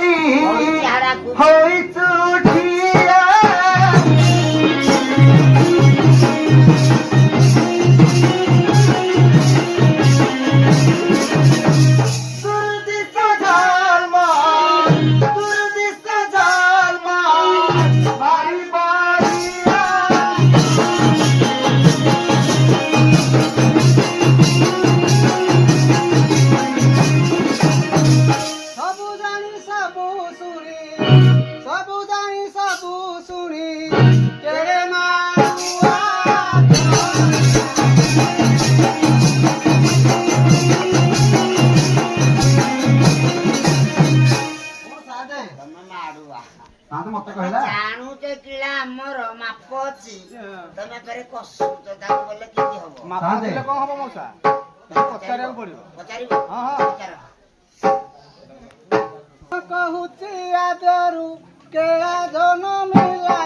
होई चुटिया ଜାଣୁ ଯେ କିଳା ଆମର ମାପ ଅଛି ତମେ ଘରେ କଷୁଛ ତାକୁ ବୋଲେ କେମିତି ହବ ମାପ ଦେଲେ କଣ ହବ ମଉସା ପଚାରିବାକୁ ପଡିବ ପଚାରିବ ହଁ ହଁ ପଚାର କହୁଛି ଆଦରୁ କେଳା ଜନ ମିଲା